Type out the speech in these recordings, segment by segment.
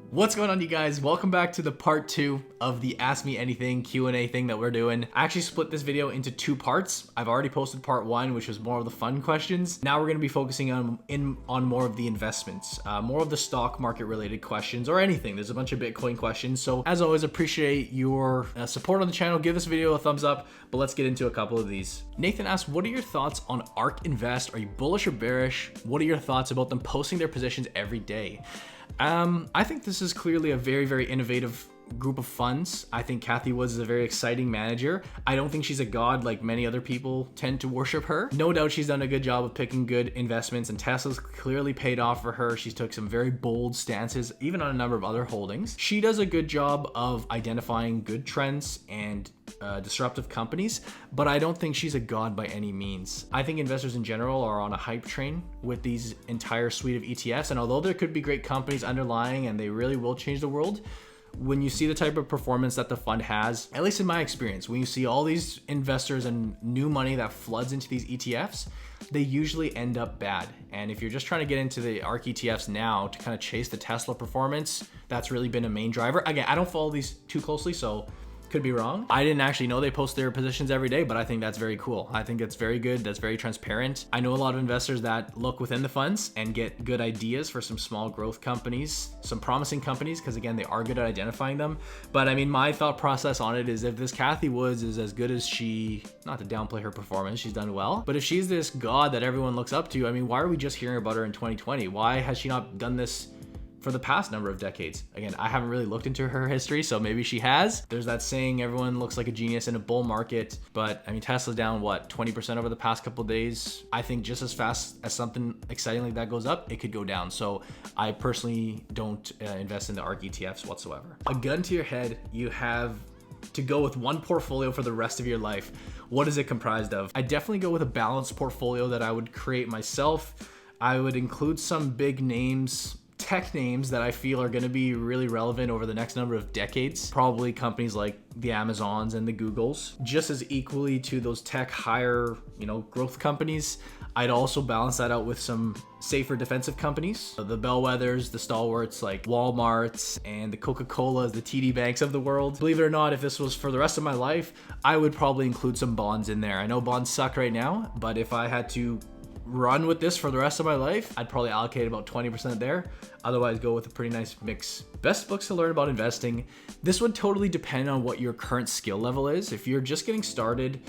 What's going on, you guys? Welcome back to the part 2 of the Ask Me Anything Q&A thing that we're doing. I actually split this video into 2 parts. I've already posted part 1, which was more of the fun questions. Now we're going to be focusing on more of the investments, more of the stock market related questions or anything. There's a bunch of Bitcoin questions. So as always, appreciate your support on the channel. Give this video a thumbs up, but let's get into a couple of these. Nathan asks, what are your thoughts on ARK Invest? Are you bullish or bearish? What are your thoughts about them posting their positions every day? I think this is clearly a very, very innovative group of funds. I think Cathie Woods is a very exciting manager. I don't think she's a god like many other people tend to worship her. No doubt she's done a good job of picking good investments, and Tesla's clearly paid off for her. She's took some very bold stances, even on a number of other holdings. She does a good job of identifying good trends and disruptive companies, but I don't think she's a god by any means. I think investors in general are on a hype train with these entire suite of ETFs, and although there could be great companies underlying and they really will change the world, when you see the type of performance that the fund has, at least in my experience, when you see all these investors and new money that floods into these ETFs, they usually end up bad. And if you're just trying to get into the ARK ETFs now to kind of chase the Tesla performance, that's really been a main driver. Again, I don't follow these too closely, so could be wrong. I didn't actually know they post their positions every day, but I think that's very cool. I think it's very good. That's very transparent. I know a lot of investors that look within the funds and get good ideas for some small growth companies, some promising companies, because again, they are good at identifying them. But I mean, my thought process on it is if this Cathie Woods is as good as she, not to downplay her performance, she's done well, but if she's this god that everyone looks up to, I mean, why are we just hearing about her in 2020? Why has she not done this for the past number of decades? Again, I haven't really looked into her history, so maybe she has. There's that saying, everyone looks like a genius in a bull market, but I mean, Tesla's down, what, 20% over the past couple of days? I think just as fast as something exciting like that goes up, it could go down. So I personally don't invest in the ARK ETFs whatsoever. A gun to your head, you have to go with one portfolio for the rest of your life. What is it comprised of? I definitely go with a balanced portfolio that I would create myself. I would include some big names, tech names that I feel are going to be really relevant over the next number of decades. Probably companies like the Amazons and the Googles, just as equally to those tech higher, growth companies. I'd also balance that out with some safer defensive companies, the bellwethers, the stalwarts like Walmarts and the Coca-Colas, the TD Banks of the world. Believe it or not, if this was for the rest of my life, I would probably include some bonds in there. I know bonds suck right now, but if I had to run with this for the rest of my life, I'd probably allocate about 20% there. Otherwise, go with a pretty nice mix. Best books to learn about investing. This would totally depend on what your current skill level is. If you're just getting started,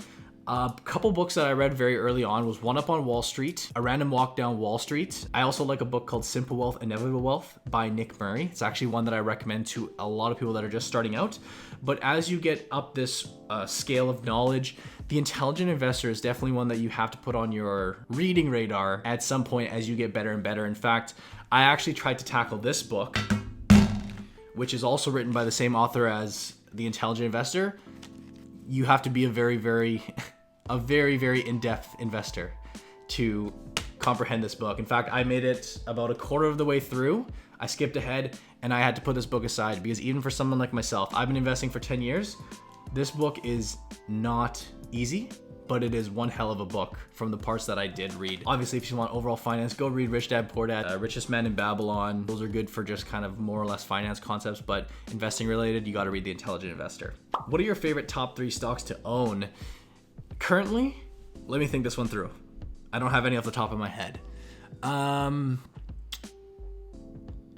a couple books that I read very early on was One Up on Wall Street, A Random Walk Down Wall Street. I also like a book called Simple Wealth, Inevitable Wealth by Nick Murray. It's actually one that I recommend to a lot of people that are just starting out. But as you get up this scale of knowledge, The Intelligent Investor is definitely one that you have to put on your reading radar at some point as you get better and better. In fact, I actually tried to tackle this book, which is also written by the same author as The Intelligent Investor. You have to be a very, very in-depth investor to comprehend this book. In fact, I made it about a quarter of the way through. I skipped ahead and I had to put this book aside because even for someone like myself, I've been investing for 10 years. This book is not easy, but it is one hell of a book from the parts that I did read. Obviously, if you want overall finance, go read Rich Dad Poor Dad, Richest Man in Babylon. Those are good for just kind of more or less finance concepts, but investing related, you got to read The Intelligent Investor. What are your favorite top 3 stocks to own? Currently, let me think this one through. I don't have any off the top of my head. I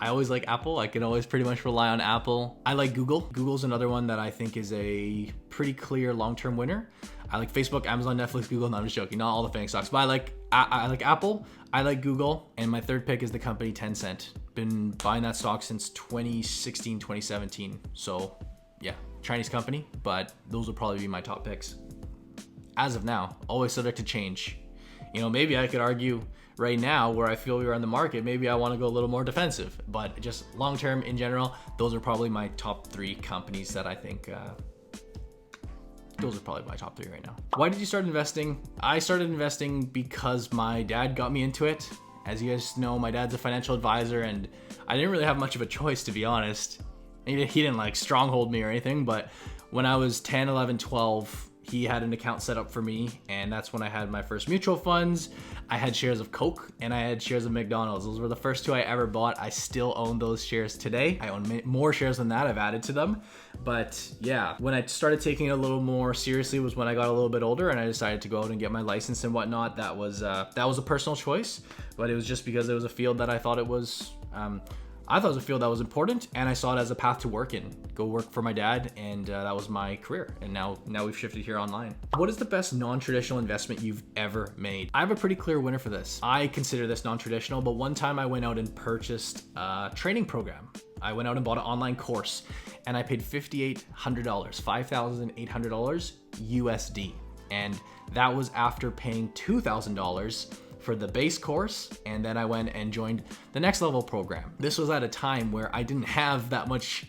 always like Apple. I can always pretty much rely on Apple. I like Google. Google's another one that I think is a pretty clear long-term winner. I like Facebook, Amazon, Netflix, Google. No, I'm just joking. Not all the FANG stocks, but I like Apple. I like Google, and my third pick is the company Tencent. Been buying that stock since 2016, 2017. So yeah, Chinese company, but those will probably be my top picks. As of now, always subject to change. Maybe I could argue right now where I feel we are in the market, maybe I want to go a little more defensive, but just long-term in general, those are probably my top 3 companies that I think, those are probably my top 3 right now. Why did you start investing? I started investing because my dad got me into it. As you guys know, my dad's a financial advisor and I didn't really have much of a choice, to be honest. He didn't like stronghold me or anything, but when I was 10, 11, 12, He had an account set up for me, and that's when I had my first mutual funds. I had shares of Coke and I had shares of McDonald's. Those were the first two I ever bought. I still own those shares today. I own more shares than that. I've added to them. But yeah, when I started taking it a little more seriously was when I got a little bit older and I decided to go out and get my license and whatnot. That was a personal choice, but it was just because it was a field that I thought it was a field that was important, and I saw it as a path to go work for my dad, and that was my career. And now we've shifted here online. What is the best non-traditional investment you've ever made? I have a pretty clear winner for this. I consider this non-traditional, but one time I went out and purchased a training program. I went out and bought an online course, and I paid $5,800 USD, and that was after paying $2,000 for the base course, and then I went and joined the next level program. This was at a time where I didn't have that much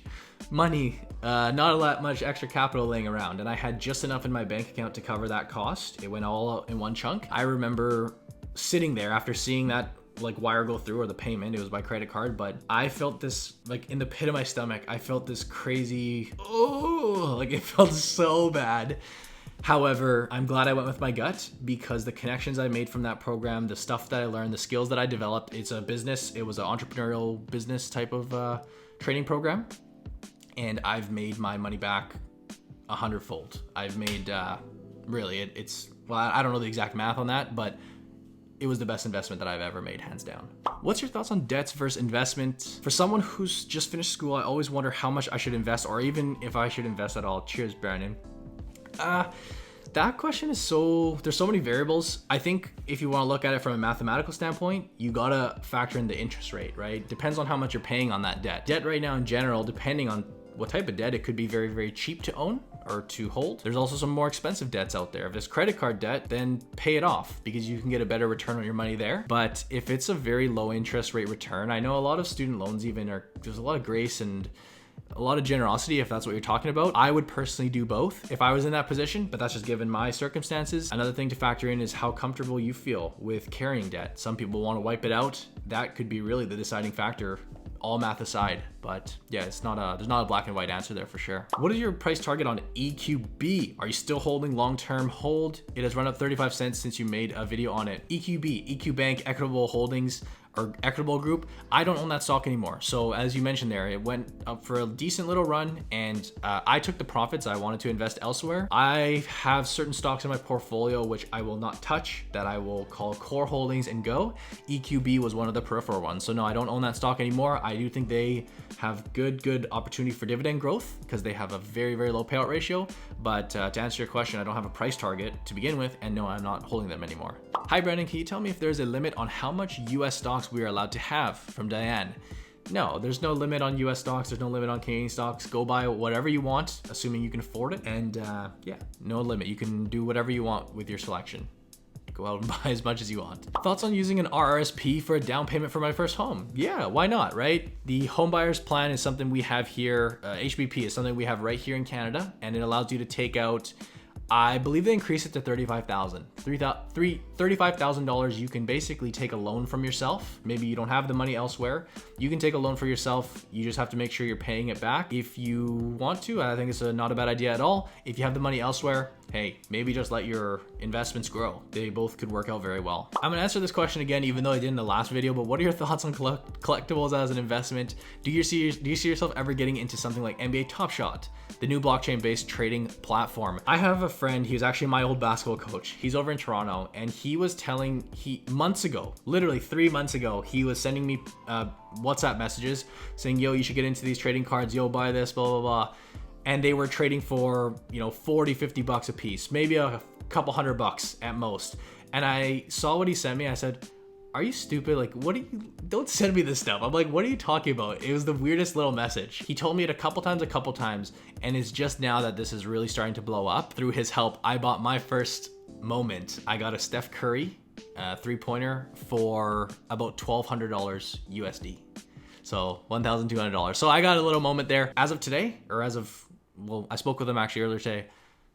money, not a lot much extra capital laying around, and I had just enough in my bank account to cover that cost. It went all out in one chunk. I remember sitting there after seeing that wire go through, or the payment, it was by credit card, but I felt this in the pit of my stomach. I felt this crazy, it felt so bad. However, I'm glad I went with my gut, because the connections I made from that program, the stuff that I learned, the skills that I developed, it was an entrepreneurial business type of training program. And I've made my money back 100-fold. I've made, I don't know the exact math on that, but it was the best investment that I've ever made, hands down. What's your thoughts on debts versus investment? For someone who's just finished school, I always wonder how much I should invest, or even if I should invest at all. Cheers, Brandon. That question is there's so many variables. I think if you want to look at it from a mathematical standpoint, you gotta factor in the interest rate, right? Depends on how much you're paying on that debt. Debt right now in general, depending on what type of debt, it could be very, very cheap to own or to hold. There's also some more expensive debts out there. If it's credit card debt, then pay it off, because you can get a better return on your money there. But if it's a very low interest rate return, I know a lot of student loans there's a lot of grace and a lot of generosity, if that's what you're talking about. I would personally do both if I was in that position, but that's just given my circumstances. Another thing to factor in is how comfortable you feel with carrying debt. Some people want to wipe it out. That could be really the deciding factor, all math aside. But yeah, there's not a black and white answer there for sure. What is your price target on EQB? Are you still holding long-term hold? It has run up 35 cents since you made a video on it. EQB, EQ Bank, Equitable Holdings, or Equitable Group. I don't own that stock anymore. So as you mentioned there, it went up for a decent little run, and I took the profits. I wanted to invest elsewhere. I have certain stocks in my portfolio which I will not touch, that I will call core holdings and go. EQB was one of the peripheral ones. So no, I don't own that stock anymore. I do think they have good opportunity for dividend growth, because they have a very, very low payout ratio. But to answer your question, I don't have a price target to begin with, and no, I'm not holding them anymore. Hi Brandon, can you tell me if there's a limit on how much US stocks we are allowed to have? From Diane. No, there's no limit on US stocks. There's no limit on Canadian stocks. Go buy whatever you want, assuming you can afford it. And yeah, no limit. You can do whatever you want with your selection. Go out and buy as much as you want. Thoughts on using an RRSP for a down payment for my first home? Yeah, why not, right? The home buyer's plan is something we have here. HBP is something we have right here in Canada, and it allows you to take out, I believe they increased it to $35,000. $35,000, you can basically take a loan from yourself. Maybe you don't have the money elsewhere. You can take a loan for yourself. You just have to make sure you're paying it back. If you want to, I think it's not a bad idea at all. If you have the money elsewhere, hey, maybe just let your investments grow. They both could work out very well. I'm gonna answer this question again, even though I did in the last video, but what are your thoughts on collectibles as an investment? Do you see yourself ever getting into something like NBA Top Shot, the new blockchain-based trading platform? I have a friend, he was actually my old basketball coach. He's over in Toronto, and he was months ago, literally 3 months ago, he was sending me WhatsApp messages saying, yo, you should get into these trading cards, yo, buy this, blah, blah, blah. And they were trading for, $40-50 a piece, maybe a couple $100 at most. And I saw what he sent me. I said, are you stupid? Don't send me this stuff. I'm like, what are you talking about? It was the weirdest little message. He told me it a couple times, and it's just now that this is really starting to blow up. Through his help, I bought my first moment. I got a Steph Curry 3-pointer for about $1,200 USD. So $1,200. So I got a little moment there. As of today, I spoke with him actually earlier today,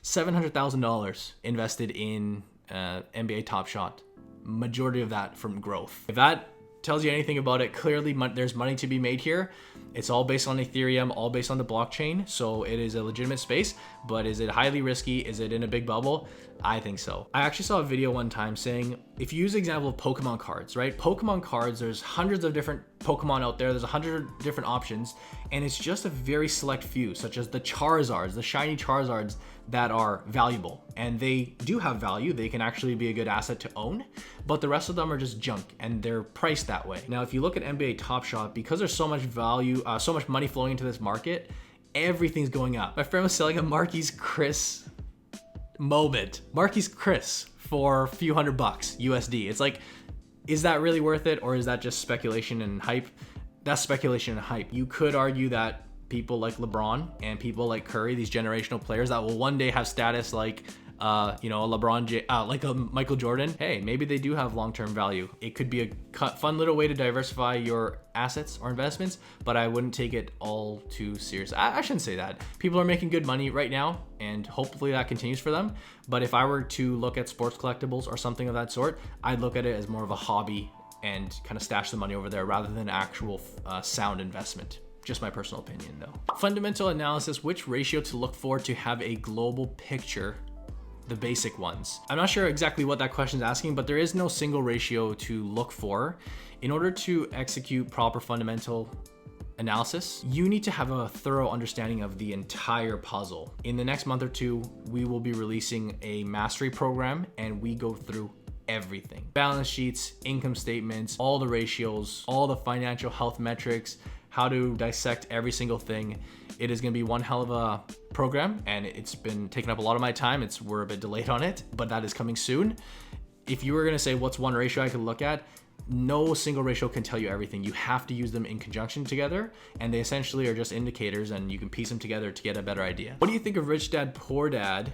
$700,000 invested in NBA Top Shot. Majority of that from growth. If that tells you anything about it, clearly there's money to be made here. It's all based on Ethereum, all based on the blockchain, so it is a legitimate space. but is it highly risky? Is it in a big bubble? I think so. I actually saw a video one time saying, if you use the example of Pokemon cards, right? Pokemon cards, there's hundreds of different Pokemon out there. There's 100 different options, and it's just a very select few, such as the Charizards, the shiny Charizards, that are valuable. And they do have value. They can actually be a good asset to own, but the rest of them are just junk, and they're priced that way. Now, if you look at NBA Top Shot, because there's so much value, so much money flowing into this market, everything's going up. My friend was selling a Marquise Chris moment. Marquise Chris for a few $100 USD. It's like, is that really worth it, or is that just speculation and hype? That's speculation and hype. You could argue that people like LeBron and people like Curry, these generational players that will one day have status like a LeBron, like a Michael Jordan, hey, maybe they do have long-term value. It could be a fun little way to diversify your assets or investments, but I wouldn't take it all too serious. I shouldn't say that. People are making good money right now, and hopefully that continues for them. But if I were to look at sports collectibles or something of that sort, I'd look at it as more of a hobby and kind of stash the money over there rather than actual sound investment. Just my personal opinion though. Fundamental analysis, which ratio to look for to have a global picture? The basic ones. I'm not sure exactly what that question is asking, but there is no single ratio to look for. In order to execute proper fundamental analysis, you need to have a thorough understanding of the entire puzzle. In the next month or two, we will be releasing a mastery program, and we go through everything. Balance sheets, income statements, all the ratios, all the financial health metrics, how to dissect every single thing. It is gonna be one hell of a program, and it's been taking up a lot of my time. We're a bit delayed on it, but that is coming soon. If you were gonna say what's one ratio I could look at, no single ratio can tell you everything. You have to use them in conjunction together, and they essentially are just indicators, and you can piece them together to get a better idea. What do you think of Rich Dad Poor Dad?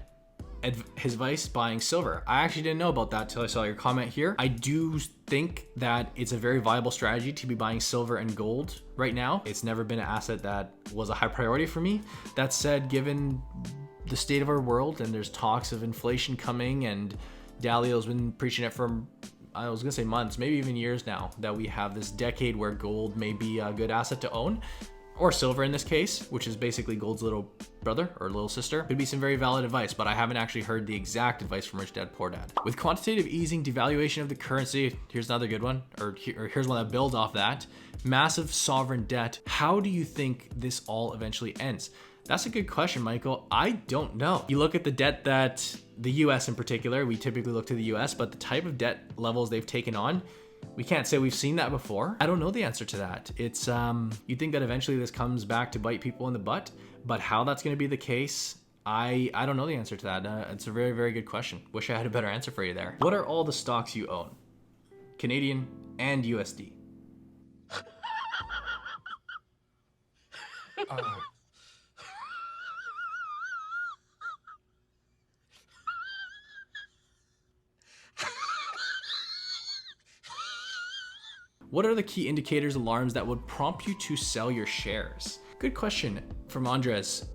His advice buying silver. I actually didn't know about that till I saw your comment here. I do think that it's a very viable strategy to be buying silver and gold right now. It's never been an asset that was a high priority for me. That said, given the state of our world, and there's talks of inflation coming, and Dalio's been preaching it for, I was gonna say months, maybe even years now, that we have this decade where gold may be a good asset to own, or silver in this case, which is basically gold's little brother or little sister. Could be some very valid advice, but I haven't actually heard the exact advice from Rich Dad Poor Dad. With quantitative easing, devaluation of the currency, here's another good one, or here's one that builds off that. Massive sovereign debt. How do you think this all eventually ends? That's a good question, Michael. I don't know. You look at the debt that the US in particular, we typically look to the US, but the type of debt levels they've taken on, we can't say we've seen that before. I don't know the answer to that. It's, you think that eventually this comes back to bite people in the butt, but how that's gonna be the case, I don't know the answer to that. It's a very, very good question. Wish I had a better answer for you there. What are all the stocks you own? Canadian and USD. What are the key indicators, alarms that would prompt you to sell your shares? Good question from Andres.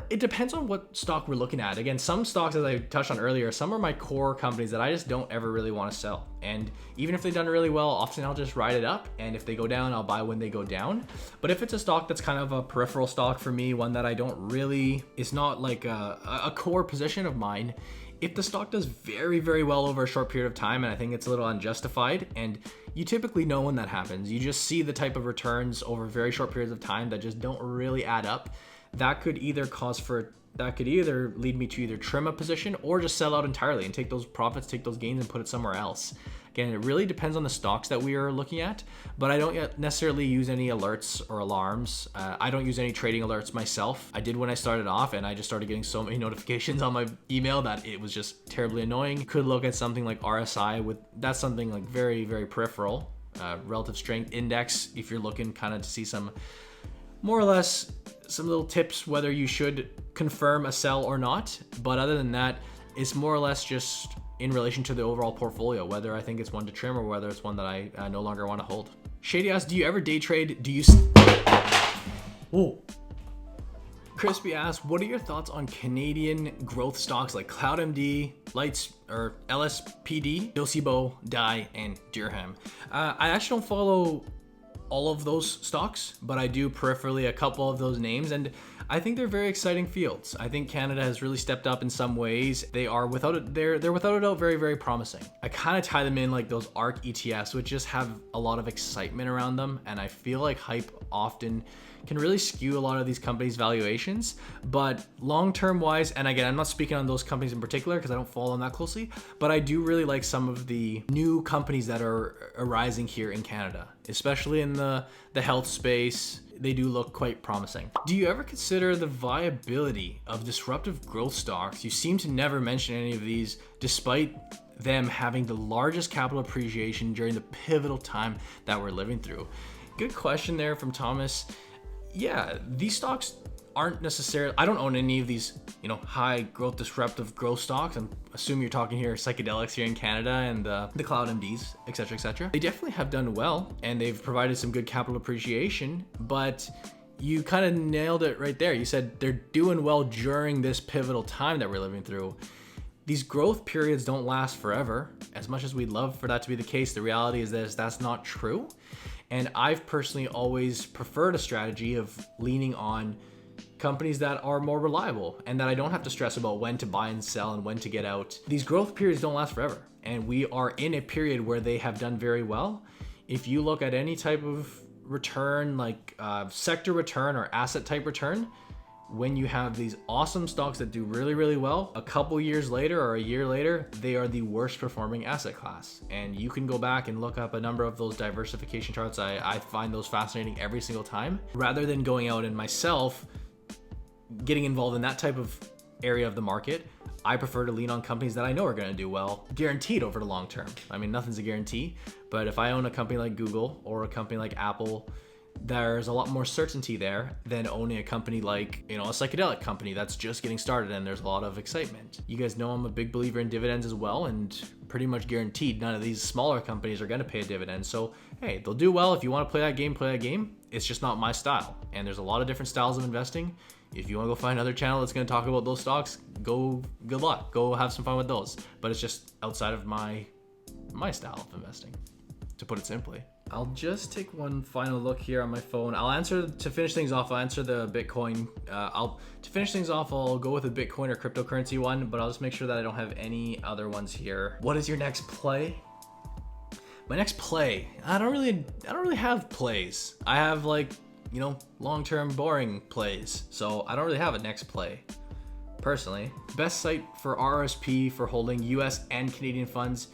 It depends on what stock we're looking at. Again, some stocks, as I touched on earlier, some are my core companies that I just don't ever really want to sell. And even if they've done really well, often I'll just ride it up. And if they go down, I'll buy when they go down. But if it's a stock that's kind of a peripheral stock for me, one that I don't really, it's not like a core position of mine. If the stock does very, very well over a short period of time, and I think it's a little unjustified, and you typically know when that happens, you just see the type of returns over very short periods of time that just don't really add up, that could either lead me to either trim a position or just sell out entirely and take those profits, take those gains, and put it somewhere else. Again, it really depends on the stocks that we are looking at, but I don't necessarily use any alerts or alarms. I don't use any trading alerts myself. I did when I started off, and I just started getting so many notifications on my email that it was just terribly annoying. You could look at something like RSI, that's something like very, very peripheral, relative strength index, if you're looking kind of to see some, more or less, some little tips whether you should confirm a sell or not. But other than that, it's more or less just in relation to the overall portfolio, whether I think it's one to trim or whether it's one that I no longer want to hold. Shady asks, do you ever day trade? Whoa. Crispy asks, what are your thoughts on Canadian growth stocks like CloudMD, Lights, or LSPD, Dosibo, Dye, and Dirham? I actually don't follow all of those stocks, but I do peripherally a couple of those names, and I think they're very exciting fields. I think Canada has really stepped up in some ways. They're without a doubt very, very promising. I kind of tie them in like those ARK ETFs, which just have a lot of excitement around them, and I feel like hype often can really skew a lot of these companies' valuations. But long-term wise, and again, I'm not speaking on those companies in particular because I don't follow them that closely, but I do really like some of the new companies that are arising here in Canada, especially in the health space. They do look quite promising. Do you ever consider the viability of disruptive growth stocks? You seem to never mention any of these, despite them having the largest capital appreciation during the pivotal time that we're living through. Good question there from Thomas. Yeah, these stocks aren't necessarily, I don't own any of these, high growth, disruptive growth stocks. I'm assuming you're talking here psychedelics here in Canada and the cloud MDs, etc., etc. They definitely have done well and they've provided some good capital appreciation, but you kind of nailed it right there. You said they're doing well during this pivotal time that we're living through. These growth periods don't last forever. As much as we'd love for that to be the case, the reality is that that's not true. And I've personally always preferred a strategy of leaning on companies that are more reliable and that I don't have to stress about when to buy and sell and when to get out. These growth periods don't last forever, and we are in a period where they have done very well. If you look at any type of return, like sector return or asset type return, when you have these awesome stocks that do really, really well, a couple years later or a year later, they are the worst performing asset class. And you can go back and look up a number of those diversification charts. I find those fascinating every single time. Rather than going out and myself getting involved in that type of area of the market, I prefer to lean on companies that I know are going to do well, guaranteed over the long term. I mean, nothing's a guarantee, but if I own a company like Google or a company like Apple, there's a lot more certainty there than owning a company like, a psychedelic company that's just getting started and there's a lot of excitement. You guys know I'm a big believer in dividends as well, and pretty much guaranteed none of these smaller companies are going to pay a dividend. So, hey, they'll do well. If you want to play that game, play that game. It's just not my style. And there's a lot of different styles of investing. If you want to go find another channel that's going to talk about those stocks, good luck. Go have some fun with those. But it's just outside of my style of investing, to put it simply. I'll just take one final look here on my phone. To finish things off, I'll answer the Bitcoin. To finish things off, I'll go with a Bitcoin or cryptocurrency one, but I'll just make sure that I don't have any other ones here. What is your next play? My next play, I don't really have plays. I have long-term boring plays. So I don't really have a next play personally. Best site for RRSP for holding US and Canadian funds.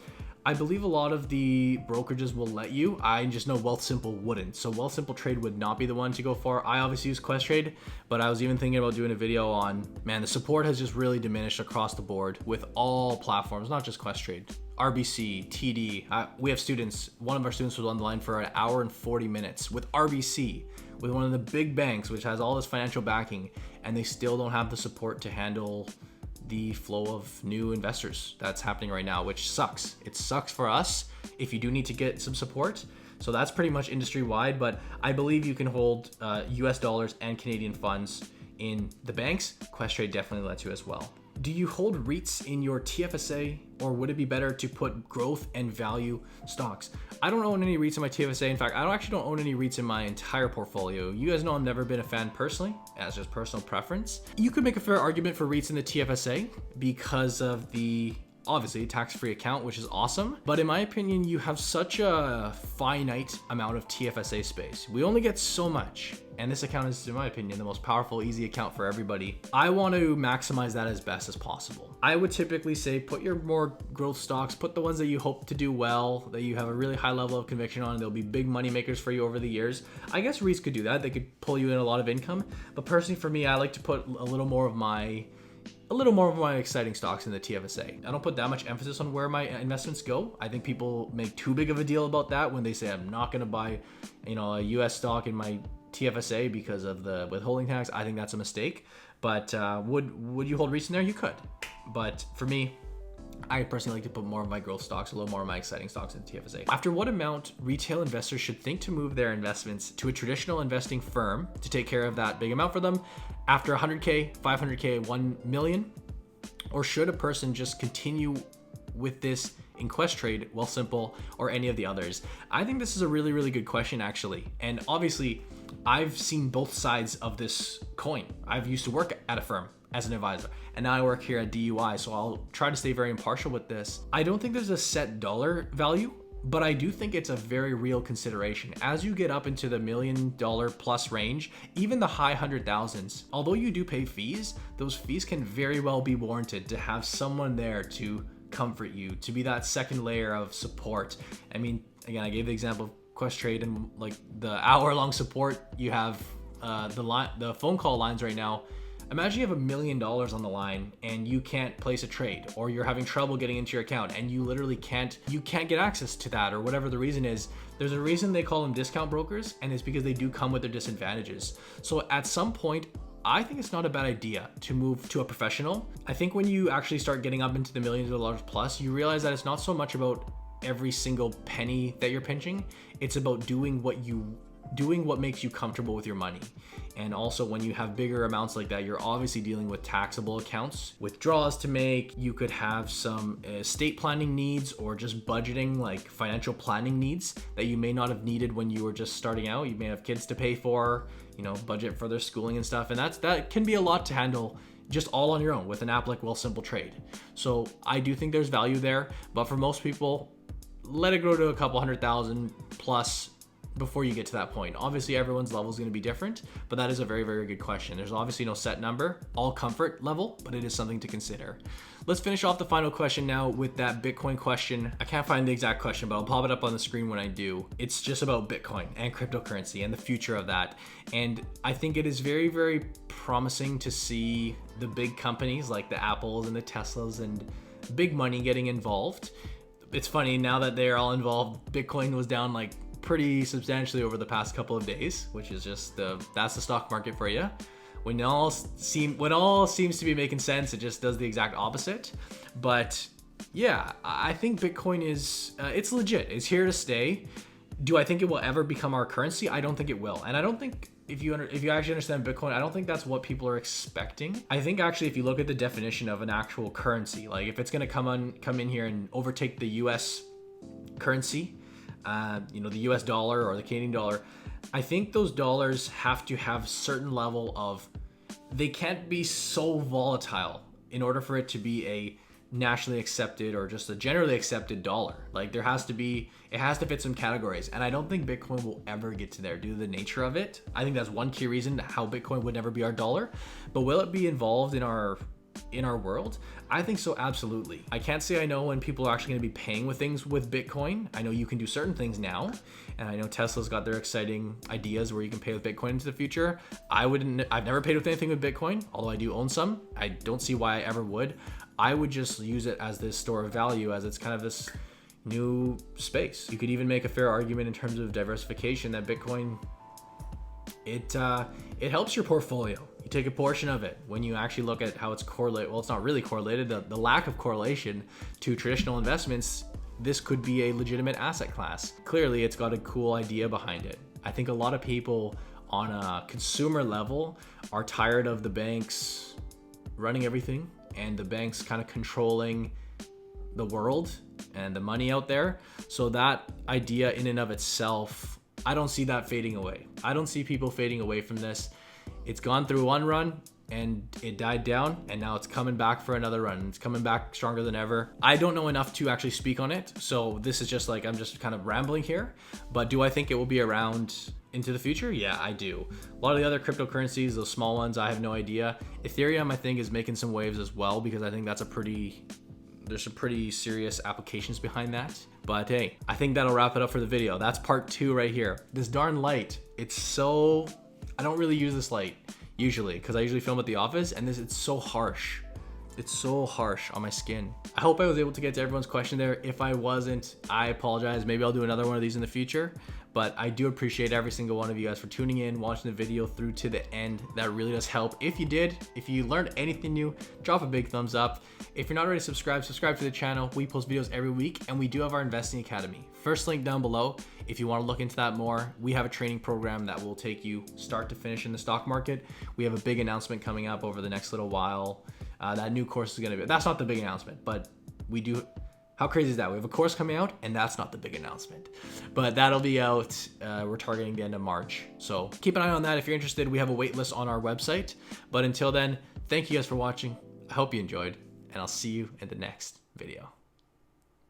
I believe a lot of the brokerages will let you. I just know Wealthsimple wouldn't. So Wealthsimple Trade would not be the one to go for. I obviously use Questrade, but I was even thinking about doing a video on, the support has just really diminished across the board with all platforms, not just Questrade. RBC, TD, we have students, one of our students was on the line for an hour and 40 minutes with RBC, with one of the big banks, which has all this financial backing, and they still don't have the support to handle the flow of new investors that's happening right now, which sucks. It sucks for us if you do need to get some support. So that's pretty much industry wide, but I believe you can hold US dollars and Canadian funds in the banks. Questrade definitely lets you as well. Do you hold REITs in your TFSA, or would it be better to put growth and value stocks? I don't own any REITs in my TFSA. In fact, I don't own any REITs in my entire portfolio. You guys know I've never been a fan personally, as just personal preference. You could make a fair argument for REITs in the TFSA because of the obviously tax-free account, which is awesome. But in my opinion, you have such a finite amount of TFSA space. We only get so much. And this account is, in my opinion, the most powerful, easy account for everybody. I want to maximize that as best as possible. I would typically say put your more growth stocks, put the ones that you hope to do well, that you have a really high level of conviction on, they'll be big money makers for you over the years. I guess REITs could do that. They could pull you in a lot of income. But personally for me, I like to put a little more of my exciting stocks in the TFSA. I don't put that much emphasis on where my investments go. I think people make too big of a deal about that when they say I'm not going to buy, a US stock in my TFSA because of the withholding tax. I think that's a mistake. But would you hold REITs in there? You could. But for me, I personally like to put more of my growth stocks, a little more of my exciting stocks in TFSA. After what amount retail investors should think to move their investments to a traditional investing firm to take care of that big amount for them? After 100K, 500K, 1 million? Or should a person just continue with this in Questrade, Wealthsimple, or any of the others? I think this is a really, really good question, actually. And obviously, I've seen both sides of this coin. I've used to work at a firm as an advisor, and now I work here at DUI, so I'll try to stay very impartial with this. I don't think there's a set dollar value, but I do think it's a very real consideration. As you get up into the $1 million plus range, even the high 100,000s, although you do pay fees, those fees can very well be warranted to have someone there to comfort you, to be that second layer of support. I mean, again, I gave the example of Questrade and like the hour-long support you have, the phone call lines right now. Imagine you have $1 million on the line and you can't place a trade, or you're having trouble getting into your account and you literally can't get access to that, or whatever the reason is. There's a reason they call them discount brokers, and it's because they do come with their disadvantages. So at some point, I think it's not a bad idea to move to a professional. I think when you actually start getting up into the millions of dollars plus, you realize that it's not so much about every single penny that you're pinching. It's about doing what makes you comfortable with your money. And also, when you have bigger amounts like that, you're obviously dealing with taxable accounts, withdrawals to make. You could have some estate planning needs, or just budgeting, like financial planning needs that you may not have needed when you were just starting out. You may have kids to pay for, budget for their schooling and stuff. And that can be a lot to handle just all on your own with an app like Wealthsimple Trade. So I do think there's value there, but for most people, let it grow to a couple 100,000 plus before you get to that point. Obviously, everyone's level is going to be different, but that is a very, very good question. There's obviously no set number, all comfort level, but it is something to consider. Let's finish off the final question now with that Bitcoin question. I can't find the exact question, but I'll pop it up on the screen when I do. It's just about Bitcoin and cryptocurrency and the future of that. And I think it is very, very promising to see the big companies like the Apples and the Teslas and big money getting involved. It's funny, now that they're all involved, Bitcoin was down like pretty substantially over the past couple of days, which is just that's the stock market for you. When all seems to be making sense, it just does the exact opposite. But yeah, I think Bitcoin is it's legit. It's here to stay. Do I think it will ever become our currency? I don't think it will. And I don't think, if you actually understand Bitcoin, I don't think that's what people are expecting. I think actually, if you look at the definition of an actual currency, like if it's going to come in here and overtake the US currency, the US dollar or the Canadian dollar, I think those dollars have to have certain level of, they can't be so volatile in order for it to be a nationally accepted or just a generally accepted dollar. Like it has to fit some categories. And I don't think Bitcoin will ever get to there due to the nature of it. I think that's one key reason how Bitcoin would never be our dollar. But will it be involved in our world? I think so, absolutely. I can't say I know when people are actually going to be paying with things with Bitcoin. I know you can do certain things now, and I know Tesla's got their exciting ideas where you can pay with Bitcoin into the future. I've never paid with anything with Bitcoin, although I do own some. I don't see why I ever would. I would just use it as this store of value, as it's kind of this new space. You could even make a fair argument in terms of diversification that Bitcoin, it helps your portfolio. You take a portion of it. When you actually look at how it's correlated, well, it's not really correlated, the lack of correlation to traditional investments, this could be a legitimate asset class. Clearly, it's got a cool idea behind it. I think a lot of people on a consumer level are tired of the banks running everything and the banks kind of controlling the world and the money out there. So that idea in and of itself, I don't see that fading away. I don't see people fading away from this. It's gone through one run and it died down, and now it's coming back for another run. It's coming back stronger than ever. I don't know enough to actually speak on it, so this is just like, I'm just kind of rambling here. But do I think it will be around into the future? Yeah, I do. A lot of the other cryptocurrencies, those small ones, I have no idea. Ethereum, I think, is making some waves as well, because I think there's some pretty serious applications behind that. But hey, I think that'll wrap it up for the video. That's part 2 right here. This darn light, I don't really use this light usually, because I usually film at the office, and it's so harsh. It's so harsh on my skin. I hope I was able to get to everyone's question there. If I wasn't, I apologize. Maybe I'll do another one of these in the future. But I do appreciate every single one of you guys for tuning in, watching the video through to the end. That really does help. If you learned anything new, drop a big thumbs up. If you're not already subscribed, subscribe to the channel. We post videos every week, and we do have our Investing Academy. First link down below. If you want to look into that more, we have a training program that will take you start to finish in the stock market. We have a big announcement coming up over the next little while. That new course is going to be, that's not the big announcement, but we do How crazy is that? We have a course coming out, and that's not the big announcement. But that'll be out, we're targeting the end of March. So keep an eye on that if you're interested. We have a wait list on our website. But until then, thank you guys for watching. I hope you enjoyed, and I'll see you in the next video.